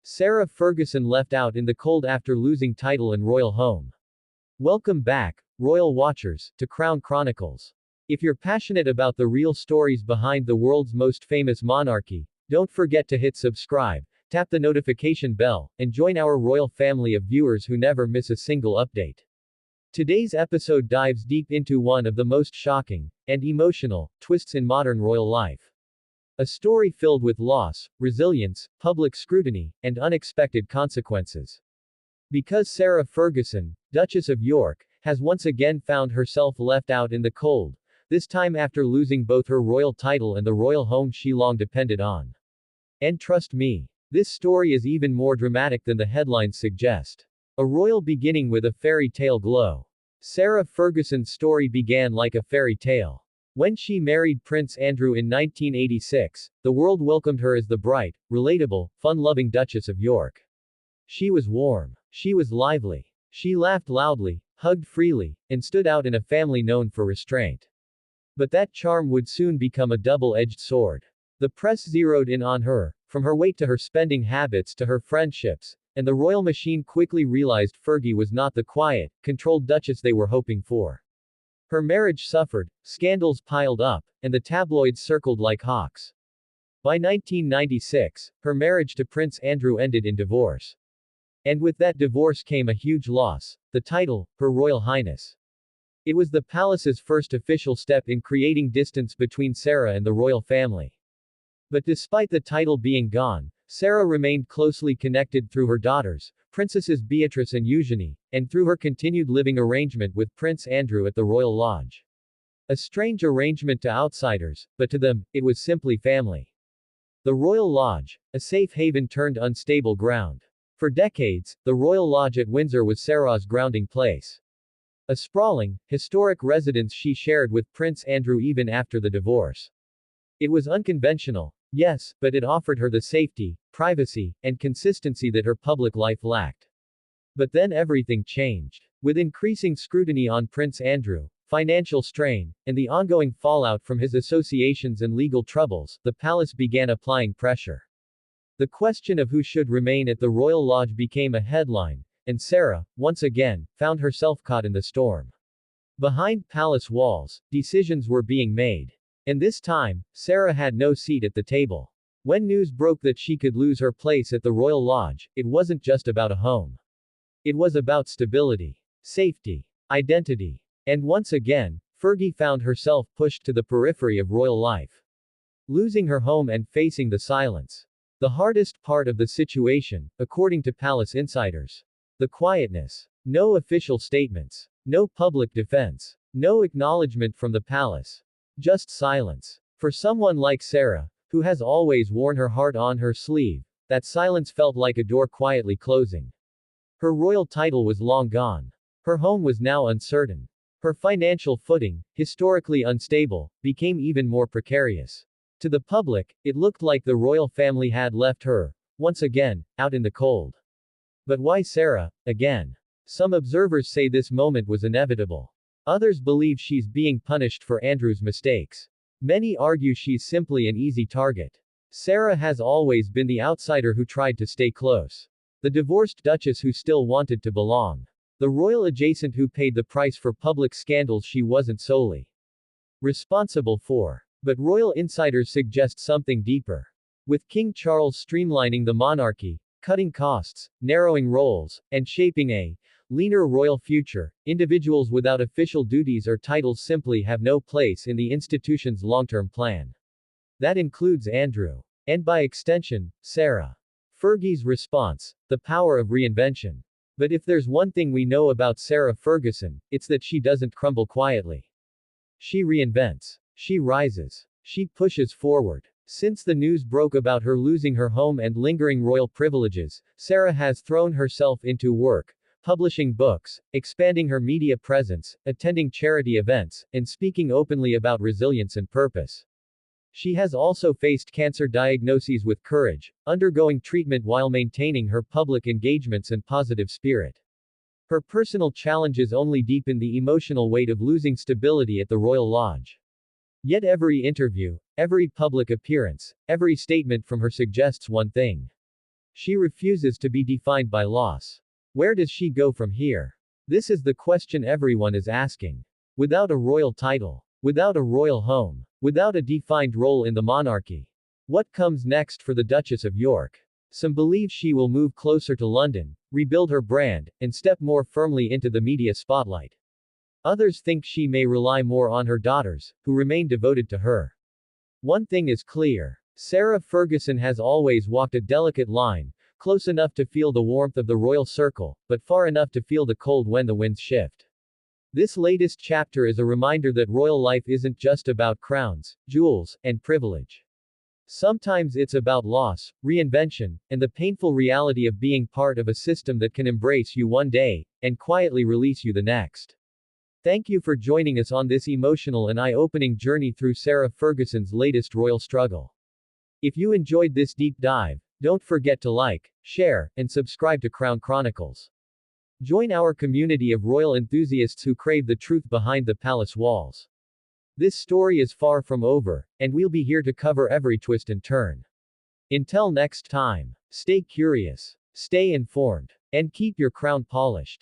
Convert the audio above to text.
Sarah Ferguson left out in the cold after losing title and royal home. Welcome back, royal watchers, to Crown Chronicles. If you're passionate about the real stories behind the world's most famous monarchy, don't forget to hit subscribe, tap the notification bell, and join our royal family of viewers who never miss a single update. Today's episode dives deep into one of the most shocking and emotional twists in modern royal life. A story filled with loss, resilience, public scrutiny, and unexpected consequences. Because Sarah Ferguson, Duchess of York, has once again found herself left out in the cold, this time after losing both her royal title and the royal home she long depended on. And trust me, this story is even more dramatic than the headlines suggest. A royal beginning with a fairy tale glow. Sarah Ferguson's story began like a fairy tale. When she married Prince Andrew in 1986, the world welcomed her as the bright, relatable, fun-loving Duchess of York. She was warm. She was lively. She laughed loudly, hugged freely, and stood out in a family known for restraint. But that charm would soon become a double-edged sword. The press zeroed in on her, from her weight to her spending habits to her friendships, and the royal machine quickly realized Fergie was not the quiet, controlled duchess they were hoping for. Her marriage suffered, scandals piled up, and the tabloids circled like hawks. By 1996, her marriage to Prince Andrew ended in divorce. And with that divorce came a huge loss, the title, Her Royal Highness. It was the palace's first official step in creating distance between Sarah and the royal family. But despite the title being gone, Sarah remained closely connected through her daughters, Princesses Beatrice and Eugenie, and through her continued living arrangement with Prince Andrew at the Royal Lodge. A strange arrangement to outsiders, but to them, it was simply family. The Royal Lodge, a safe haven turned unstable ground. For decades, the Royal Lodge at Windsor was Sarah's grounding place. A sprawling, historic residence she shared with Prince Andrew even after the divorce. It was unconventional, yes, but it offered her the safety, privacy, and consistency that her public life lacked. But then everything changed. With increasing scrutiny on Prince Andrew, financial strain, and the ongoing fallout from his associations and legal troubles, the palace began applying pressure. The question of who should remain at the Royal Lodge became a headline, and Sarah, once again, found herself caught in the storm. Behind palace walls, decisions were being made. And this time, Sarah had no seat at the table. When news broke that she could lose her place at the Royal Lodge, it wasn't just about a home. It was about stability, safety, identity. And once again, Fergie found herself pushed to the periphery of royal life. Losing her home and facing the silence. The hardest part of the situation, according to palace insiders. The quietness. No official statements. No public defense. No acknowledgement from the palace. Just silence. For someone like Sarah, who has always worn her heart on her sleeve, that silence felt like a door quietly closing. Her royal title was long gone. Her home was now uncertain. Her financial footing, historically unstable, became even more precarious. To the public, it looked like the royal family had left her, once again, out in the cold. But why Sarah, again? Some observers say this moment was inevitable. Others believe she's being punished for Andrew's mistakes. Many argue she's simply an easy target. Sarah has always been the outsider who tried to stay close. The divorced duchess who still wanted to belong. The royal adjacent who paid the price for public scandals she wasn't solely responsible for. But royal insiders suggest something deeper. With King Charles streamlining the monarchy, cutting costs, narrowing roles, and shaping a leaner royal future, individuals without official duties or titles simply have no place in the institution's long-term plan. That includes Andrew. And by extension, Sarah. Fergie's response, the power of reinvention. But if there's one thing we know about Sarah Ferguson, it's that she doesn't crumble quietly. She reinvents. She rises. She pushes forward. Since the news broke about her losing her home and lingering royal privileges, Sarah has thrown herself into work, publishing books, expanding her media presence, attending charity events, and speaking openly about resilience and purpose. She has also faced cancer diagnoses with courage, undergoing treatment while maintaining her public engagements and positive spirit. Her personal challenges only deepen the emotional weight of losing stability at the Royal Lodge. Yet every interview, every public appearance, every statement from her suggests one thing. She refuses to be defined by loss. Where does she go from here? This is the question everyone is asking. Without a royal title, without a royal home, without a defined role in the monarchy, what comes next for the Duchess of York? Some believe she will move closer to London, rebuild her brand, and step more firmly into the media spotlight. Others think she may rely more on her daughters, who remain devoted to her. One thing is clear. Sarah Ferguson has always walked a delicate line, close enough to feel the warmth of the royal circle, but far enough to feel the cold when the winds shift. This latest chapter is a reminder that royal life isn't just about crowns, jewels, and privilege. Sometimes it's about loss, reinvention, and the painful reality of being part of a system that can embrace you one day, and quietly release you the next. Thank you for joining us on this emotional and eye-opening journey through Sarah Ferguson's latest royal struggle. If you enjoyed this deep dive, don't forget to like, share, and subscribe to Crown Chronicles. Join our community of royal enthusiasts who crave the truth behind the palace walls. This story is far from over, and we'll be here to cover every twist and turn. Until next time, stay curious, stay informed, and keep your crown polished.